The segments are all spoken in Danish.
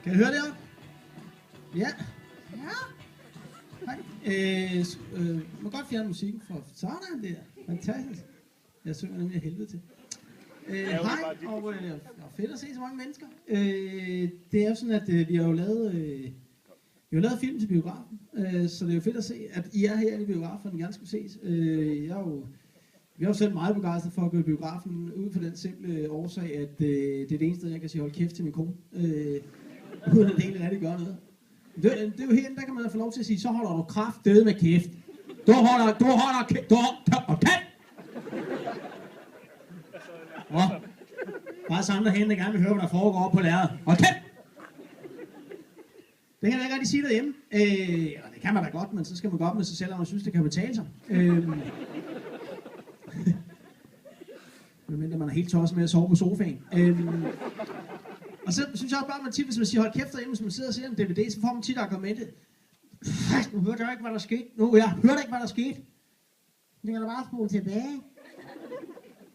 Kan I høre det op? Ja. Ja. Hej. Må godt fjerne musikken for sådan der. Fantastisk. Jeg synger nemlig af helvede til. Hej, og fedt at se så mange mennesker. Det er jo sådan, at vi har jo lavet film til biografen, så det er jo fedt at se, at I er her i biografen, og den gerne skulle ses. Vi er jo selv meget begejstret for at gå i biografen, ud fra den simple årsag, at det er det eneste, jeg kan sige hold kæft til min kone, uden at det egentlig rigtig gør noget. Det er jo herinde, der kan man få lov til at sige, så holder du kraftedeme med kæft. Du holder kæft, kæft! Bare sammen derhen, der gerne vil høre, hvad der foregår på lærret. Hold kæft! Det kan jeg ikke rigtig sige derhjemme. Eller det kan man da godt, men så skal man gå op med sig selv, og man synes, det kan betale sig. Men man er helt tosset med at sove på sofaen. Og så synes jeg også bare, at man tit, hvis man siger hold kæft derhjemme, hvis man sidder og ser en DVD, så får man tit argumentet. Nu hørte jeg ikke, hvad der skete. Jeg hørte ikke, hvad der skete. Det kan da bare spole tilbage.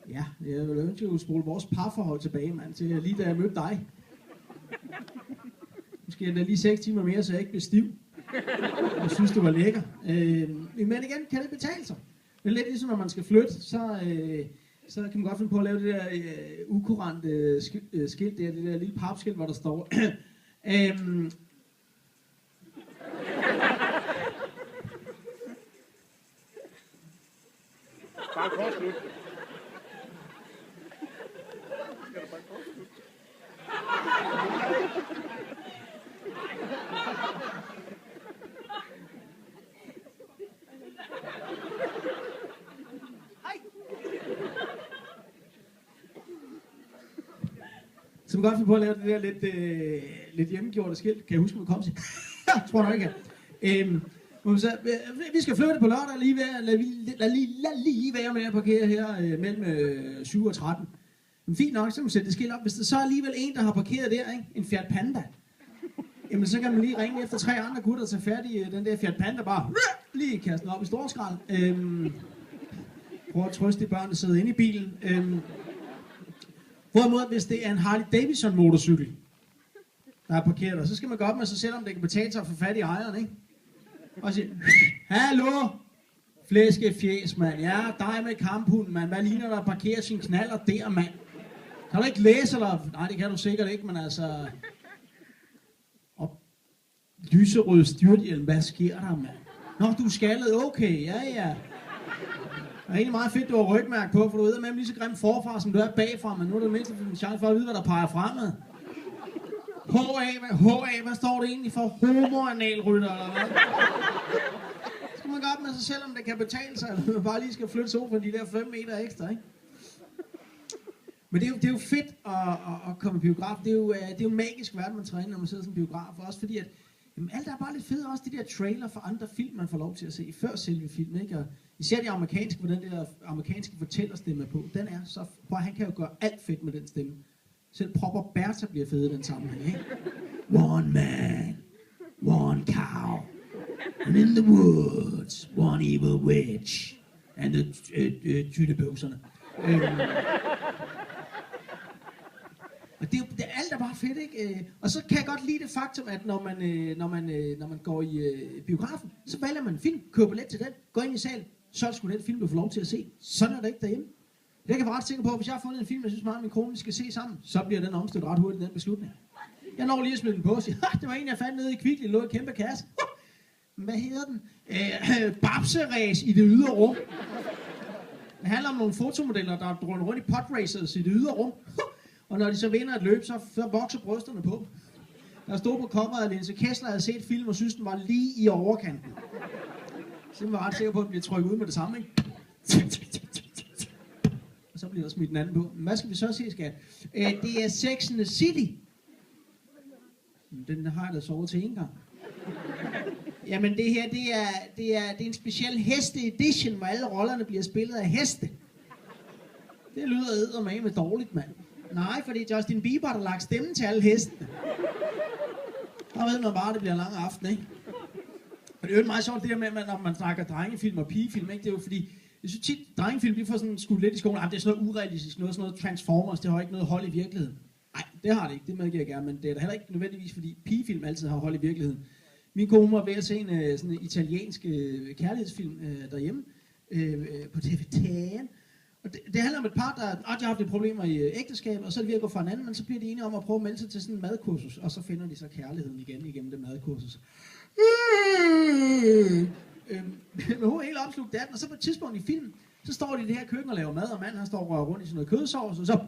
Ja, jeg ville ønske at spole vores parforhold tilbage, mand, til lige da jeg mødte dig. Måske endda lige 6 timer mere, så jeg ikke blev stiv. Jeg synes, det var lækker. Men igen, kan det betale sig? Det er lidt ligesom, når man skal flytte, så kan man godt finde på at lave det der ukurante skilt, det der lille papskilt, hvor der står... Bare kort slut. Så man kan godt finde på at lave det der lidt hjemmegjorte skilt. Kan jeg huske, at man kom til? Jeg tror nok ikke. Vi skal flytte på lørdag lige ved. Lad lige være med at parkere her mellem 7 og 13. Men fint nok, så må man sætte det skilt op. Hvis der så er alligevel en, der har parkeret der, ikke? En Fiat Panda. Jamen så kan man lige ringe efter 3 andre gutter og tage fat i den der Fiat Panda bare. Lige kaste den op i storskrald. Prøv at trøste de børn, der sidder inde i bilen. Hvorimod, hvis det er en Harley Davidson motorcykel, der er parkeret der, så skal man gå op med sig selv, om det kan betale sig at få fat i ejeren, ikke? Og sige, hallo, flæskefjæs, mand. Ja, dig med kamphunden, mand. Hvad ligner der parkerer sin knaller der, mand? Kan du ikke læse, eller? Nej, det kan du sikkert ikke, men altså... Og lyserød styrthjelm, hvad sker der, mand? Nå, du er skaldet, okay, ja. Det er egentlig meget fedt, du har rygmærke på, for du ved, at lige så grim forfra, som du er bagfra, men nu er det mindst en chance for at vide, hvad der peger fremad. HA, hvad står det egentlig for? Homoanalrytter, eller hvad? Så skal man gå op med sig selv, om det kan betale sig, eller man bare lige skal flytte sofaen de der 5 meter ekstra, ikke? Men det er jo fedt at komme i biograf. Det er jo magisk verden, man træner, når man sidder som biograf. Også fordi, at alt er bare lidt fedt. Også de der trailer for andre film, man får lov til at se før selve filmen, ikke? Og især de amerikanske, hvor den der amerikanske fortællerstemme er på, den er så... Han kan jo gøre alt fedt med den stemme. Selv Propper Bertha bliver fed i den sammenhæng, ikke? One man, one cow, and in the woods, one evil witch, and the tyttebøvserne. Og det er alt er bare fedt, ikke? Og så kan jeg godt lide det faktum, at når man går i biografen, så vælger man en film, køber billet til den, går ind i salen, så er det sgu den film, du får lov til at se. Sådan er det ikke derhjemme. Jeg kan være ret sikker på, at hvis jeg har fundet en film, jeg synes meget, min kone skal se sammen, så bliver den omstødt ret hurtigt, den beslutning. Jeg når lige at smide den på og sige, det var en, jeg fandt nede i Kvickly, lå i kæmpe kasse. Hvad hedder den? Babseræs i det ydre rum. Det handler om nogle fotomodeller, der drøner rundt i podracers i det ydre rum. Og når de så vinder et løb, så vokser brysterne på. Der stod på coveret, at Linse Kessler havde set film og synes, den var lige i overkanten. Så jeg var ret sikker på, at den bliver trykket ud med det samme, ikke? Og så bliver der smidt den anden på. Men hvad skal vi så se, skat? Det er Sex and the City. Den har jeg da sovet til en gang. Jamen det her, det er en speciel heste-edition, hvor alle rollerne bliver spillet af heste. Det lyder eddermame dårligt, mand. Nej, for det er Justin Bieber, der har lagt stemmen til alle hestene. Der ved man bare, at det bliver en lang aften, ikke? Og det er jo meget sjovt det der med, når man snakker drengefilm og pigefilm, ikke? Det er jo fordi, jeg synes tit, drengefilm, de får sådan skudt lidt i skolen. Det er sådan noget urealistisk, sådan noget Transformers, det har ikke noget hold i virkeligheden. Nej, det har det ikke, det medgiver jeg gerne, men det er da heller ikke nødvendigvis, fordi pigefilm altid har hold i virkeligheden. Min kone var ved at se en sådan en italiensk kærlighedsfilm derhjemme på TV-tagen. Og det handler om et par, der har haft lidt problemer i ægteskabet, og så er de ved at gå fra hinanden, men så bliver de enige om at prøve at melde sig til sådan en madkursus, og så finder de så kærligheden igen igennem det madkursus. Men hun er helt opslugt af den, og så på et tidspunkt i filmen, så står de i det her køkken og laver mad, og manden han står og rører rundt i sådan noget kødsovs, og så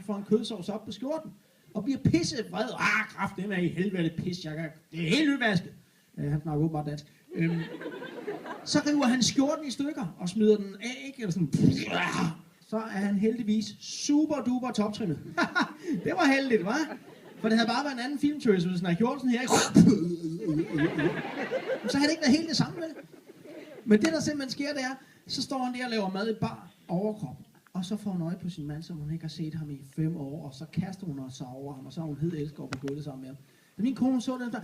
får han kødsovs op på skjorten, og bliver pissevred. Kraft, det er i helvede pis, det er helt nyvasket. Han snakker åbenbart dansk. Så river han skjorten i stykker og smider den af, ikke? Eller sådan, så er han heldigvis super duper toptrimmet. Det var heldigt, hva'? For det havde bare været en anden filmtøs, hvis han havde gjort sådan her. Så havde det ikke været helt det samme, vel? Men det der simpelthen sker, det er, så står han der og laver mad i bar overkrop. Og så får hun øje på sin mand, som hun ikke har set ham i 5 år. Og så kaster hun sig over ham, og så har hun hed elsker på gulvet sammen med ham. Da min kone så den der,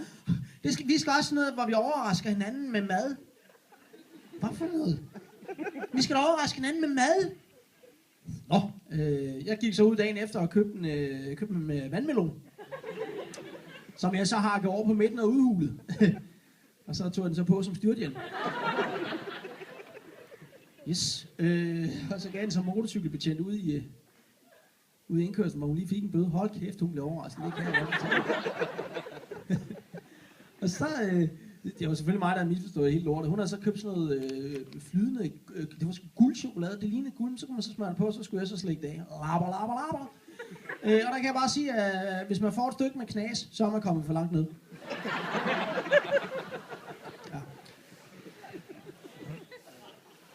vi skal også noget, hvor vi overrasker hinanden med mad. Hvad for noget? Vi skal da overraske hinanden med mad. Nå, jeg gik så ud dagen efter og købte en med vandmelon. Som jeg så hakket over på midten og udhulet. Og så tog jeg den så på som styrthjelm. Yes. Og så gav den som motorcykelbetjent ude i indkørslen, hvor hun lige fik en bøde. Hold kæft, hun blev overrasket. Det kan jeg godt fortælle. Og så, det var selvfølgelig mig, der havde misforstået helt lortet. Hun havde så købt sådan noget flydende, det var guldchokolade. Det lignede guld, så kunne man så smøre det på, så skulle jeg så slægge det af. Labber. Og der kan jeg bare sige, at hvis man får et stykke med knas, så er man kommet for langt ned. Ja.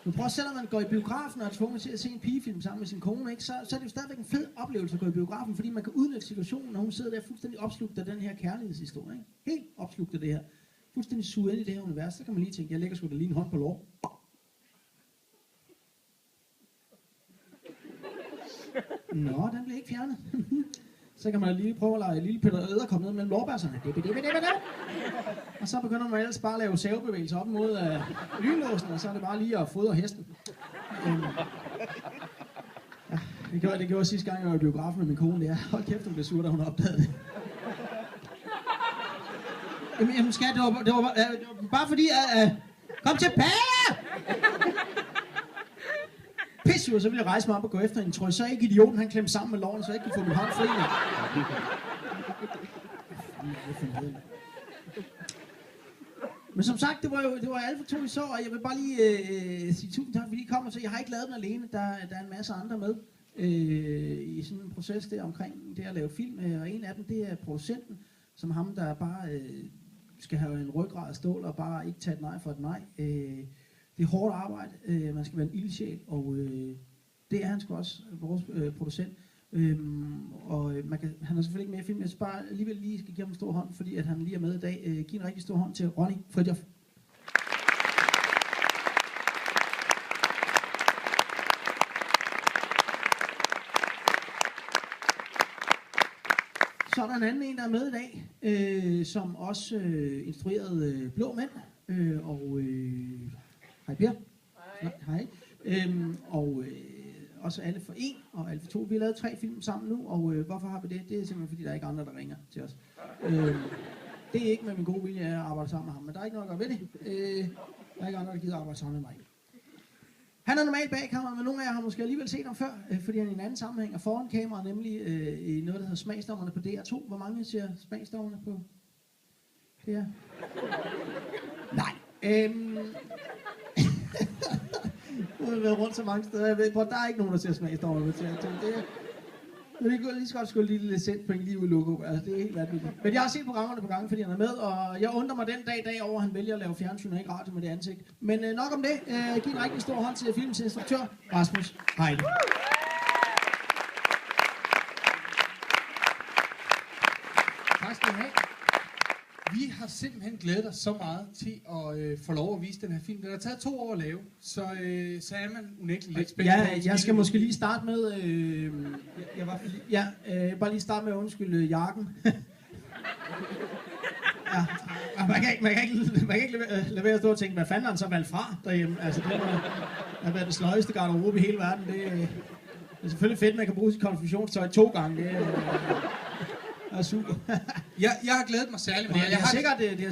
Men prøv at se, når man går i biografen og er tvunget til at se en pigefilm sammen med sin kone, ikke? Så er det jo stadigvæk en fed oplevelse at gå i biografen, fordi man kan udnytte situationen, når hun sidder der fuldstændig opslugt af den her kærlighedshistorie. Ikke? Helt opslugt af det her. Fuldstændig suget ind i det her univers. Så kan man lige tænke, jeg lægger sgu da lige en hånd på lår. Nå, den blev ikke fjernet. Så kan man lige prøve at lege lille Peter Edderkop ned mellem lårbærserne. Og så begynder man ellers bare at lave savebevægelser op mod lynlåsen, og så er det bare lige at fodre hesten. Ja, det gjorde sidste gang, jeg var i biografen med min kone. Det er, hold kæft, hun blev sur, da hun opdagede det. Jamen skat, det var bare fordi, kom tilbage! Pissur, så ville jeg rejse mig op og gå efter hende. Tror jeg så ikke idioten, han klemte sammen med låren, så jeg ikke kunne få min hånd fri. Men som sagt, det var alt for tungt i sår, og jeg vil bare lige sige tusind tak, fordi I kom og så. Jeg har ikke lavet den alene, der er en masse andre med i sådan en proces der omkring det at lave film, og en af dem, det er producenten, som ham, der bare skal have en ryggrad af stål og bare ikke tage et nej for et nej. Det er hårdt arbejde, man skal være en ildsjæl, og det er han sgu også, vores producent. Og han er selvfølgelig ikke med i filmen, jeg skal bare alligevel lige skal give ham en stor hånd, fordi at han lige er med i dag. Giv en rigtig stor hånd til Ronny Fridtjof. Så er der en anden, der er med i dag, som også instruerede Blå Mænd, og hej Per. Hej. Og også Alle for en og Alle for to. Vi har lavet 3 film sammen nu, og hvorfor har vi det? Det er simpelthen fordi, der er ikke andre, der ringer til os. Det er ikke med min gode vilje at arbejde sammen med ham, men der er ikke noget at gøre ved det. Der er ikke andre, der gider arbejde sammen med mig. Han er normalt bag kameraet, men nogle af jer har måske alligevel set ham før, fordi han i en anden sammenhæng er foran kameraet, nemlig i noget, der hedder Smagsdommerne på DR2. Hvor mange siger Smagsdommerne på DR? Nej. Nu har været rundt så mange steder, jeg ved, hvor der er ikke nogen, der ser Smagsdommerne på DR2. Det er lige så godt skulle lille licenspoint lige ud i logo. Altså, det er helt vanvittigt. Men jeg har set programmerne på gange, fordi han er med, og jeg undrer mig den dag over, at han vælger at lave fjernsyn og ikke radio med det ansigt. Men nok om det. Giv en rigtig stor hånd til filmens instruktør, Rasmus Heide. Tak skal du have. Vi har simpelthen glædet os så meget til at få lov at vise den her film. Den har taget 2 år at lave, så er man unægteligt lidt spændt. Ja, jeg skal måske lige starte med... bare lige starte med at undskylde jakken. Ja, man kan ikke lade være at stå og tænke, hvad fanden han så valgt fra derhjemme? Altså, det har været det sløjeste garderobe i hele verden. Det er selvfølgelig fedt, at man kan bruge sit konfirmationstøj 2 gange. Det er super. Jeg har glædet mig særlig meget. Det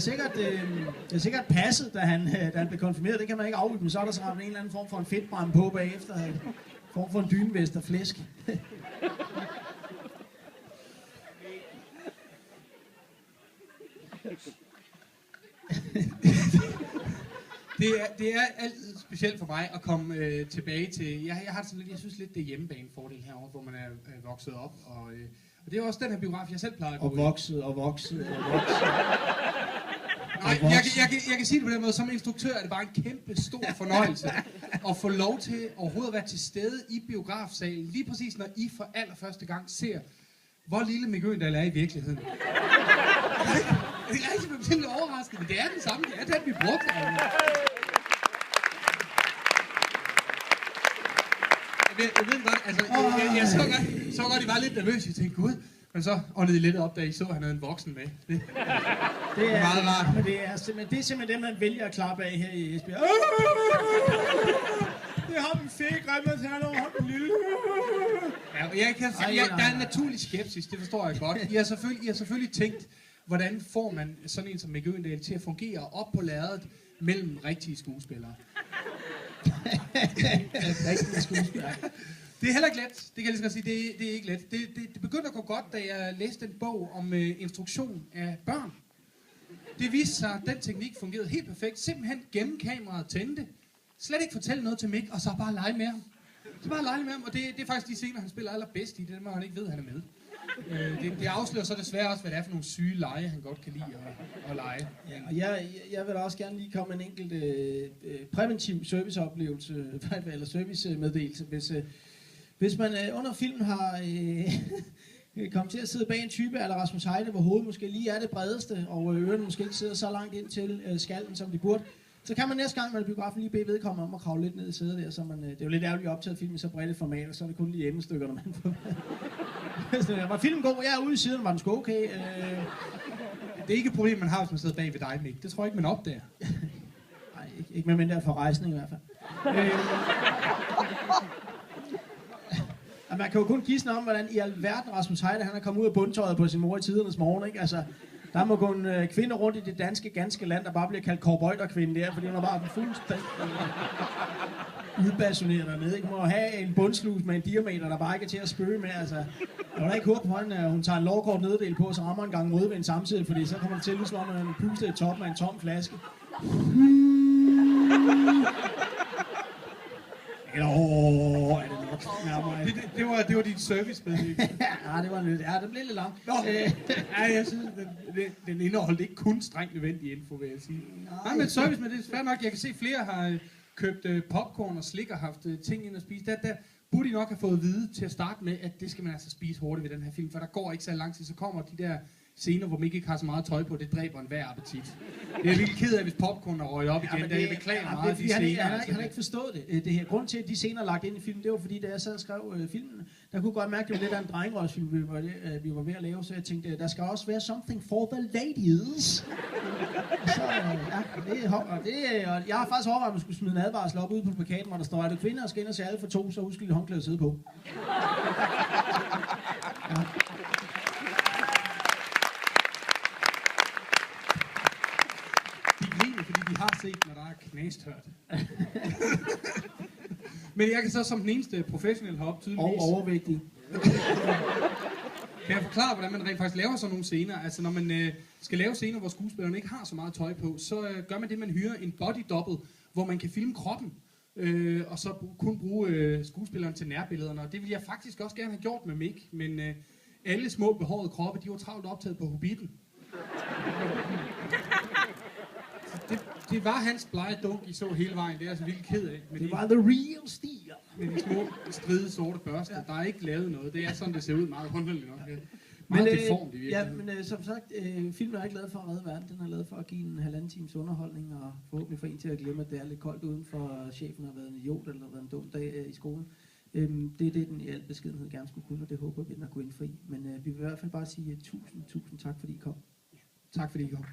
er sikkert passet, da han blev konfirmeret. Det kan man ikke afvise, men så er der så en eller anden form for en fedtbrænde på bagefter. En form for en dynevest og flæsk. Det er altid specielt for mig at komme tilbage til. Jeg har sådan lidt, jeg synes lidt det er hjemmebanefordel herovre, hvor man er vokset op, og det er også den her biograf jeg selv plejer at gå og vokset. Nej, jeg kan sige det på den måde, som instruktør er det bare en kæmpe stor fornøjelse at få lov til overhovedet at være til stede i biografsalen, lige præcis når I for allerførste gang ser, hvor lille Mick Øgendahl er i virkeligheden. Det er rigtig simpelthen overraskende, men det er den samme, det er den vi brugte. Jeg ved godt, altså, jeg så godt, I var lidt nervøse, jeg tænkte, gud, men så åndede I lidt op, da I så, at han havde en voksen med. Det er meget rart. Men det er simpelthen dem, man vælger at klappe af her i Esbjerg. Det har den fede grimme til han over den lille. Ja, der er en naturlig skepsis, det forstår jeg godt. I har selvfølgelig tænkt, hvordan får man sådan en som Mick Øgendahl til at fungere op på lærredet mellem rigtige skuespillere. Det er heller ikke let, det kan jeg lige så godt sige, det er ikke let. Det begyndte at gå godt, da jeg læste en bog om instruktion af børn. Det viste sig, at den teknik fungerede helt perfekt. Simpelthen gemme kameraet, tænde, slet ikke fortælle noget til Mick, og så bare lege med ham. Og det er faktisk de scener, han spiller allerbedst i, det er dem, han ikke ved, han er med. Det afslører så desværre også, hvad det er for nogle syge lege, han godt kan lide at lege. Ja, og jeg vil da også gerne lige komme med en enkelt præventiv serviceoplevelse, eller servicemeddelelse, hvis man under filmen har kommet til at sidde bag en type eller Rasmus Heide, hvor hovedet måske lige er det bredeste, og ørerne måske ikke sidder så langt ind til skallen, som de burde, så kan man næste gang, man er biografen, lige bede vedkommende om at kravle lidt ned i sædet der, så man, det er jo lidt ærgerligt at optage filmen i så bredt et format, og så er det kun lige emnestykkerne, man får. Var filmen god? Jeg er ude i siden, var den sgu okay? Det er ikke et problem, man har, hvis man sidder bag ved dig, Mick. Det tror jeg ikke, man opdager. Nej, ikke med mindre for rejsning i hvert fald. Og man kan jo kun gisne om, hvordan i alverden Rasmus Heide, han er kommet ud af bundtøjet på sin mor i tidernes morgen, ikke? Altså, der må gå en kvinde rundt i det ganske land, der bare bliver kaldt cowboyderkvinde der, fordi hun er bare fuldstændig udbasuneret dernede, ikke? Hun må have en bundslus med en diameter, der bare ikke er til at spøge med, altså. Jeg var da ikke håbe på hende, at hun tager en lovkort nederdel på, så rammer en gang modvind samtidig, fordi så kommer det til at slå med en puste i toppen af en tom flaske. Eller er det nok nærmere? Det var dit servicemeddelelse. Ja, det var lidt. Ja, det blev lidt langt. Jeg synes, den indeholdt ikke kun strengt nødvendig info, vil jeg sige. Nej, men servicemeddelelse, fair nok. Jeg kan se, flere har købt popcorn og slik og haft ting ind at spise. Der burde I nok have fået at vide til at starte med, at det skal man altså spise hurtigt ved den her film, for der går ikke så lang tid, så kommer de der scener, hvor Mick ikke har så meget tøj på, det dræber enhver appetit. Det er virkelig ked af, hvis popcorn er røget op igen, jeg beklager meget de scener. Han har ikke forstået det her. Grunden til, at de scener er lagt ind i filmen, det var fordi, da jeg sad og skrev filmen, der kunne godt mærke, at det var lidt af en drengerøvsfilm, vi var ved at lave, så jeg tænkte, der skal også være something for the ladies. Så, jeg har faktisk overvejet, at man skulle smide en advarsel op ude på plakaten, hvor der står, at det kvinder skal ind og se alle for 2, så husk lige håndklæde at sidde på. Ja. Fordi de har set, når der er knæstørt. Men jeg kan så som den eneste professionel heroppe tydeligvis... Og overvægtig. Kan jeg forklare, hvordan man rent faktisk laver sådan nogle scener? Altså når man skal lave scener, hvor skuespillerne ikke har så meget tøj på, så gør man det, man hyrer en body double, hvor man kan filme kroppen. Og så kun bruge skuespilleren til nærbillederne. Og det ville jeg faktisk også gerne have gjort med Mick, men alle små behårede kroppe, de var travlt optaget på Hobbiten. Det var hans blege dunk, I så hele vejen. Det er altså virkelig ked af. Det var the real Stier. Med de små, stride, sorte børster. Ja. Der er ikke lavet noget. Det er sådan, det ser ud meget håndholdigt nok. Meget deformt i virkeligheden. Ja, men som sagt, filmen er ikke lavet for at redde verden. Den er lavet for at give en 1,5 times underholdning, og forhåbentlig for en til at glemme, at det er lidt koldt udenfor, chefen har været en idiot, eller været en dum dag i skolen. Det er det, den i al beskedenhed gerne skulle kunne, og det håber vi, den har kunnet indfri. Men vi vil i hvert fald bare sige tusind tak, fordi I kom. Tak fordi I kom.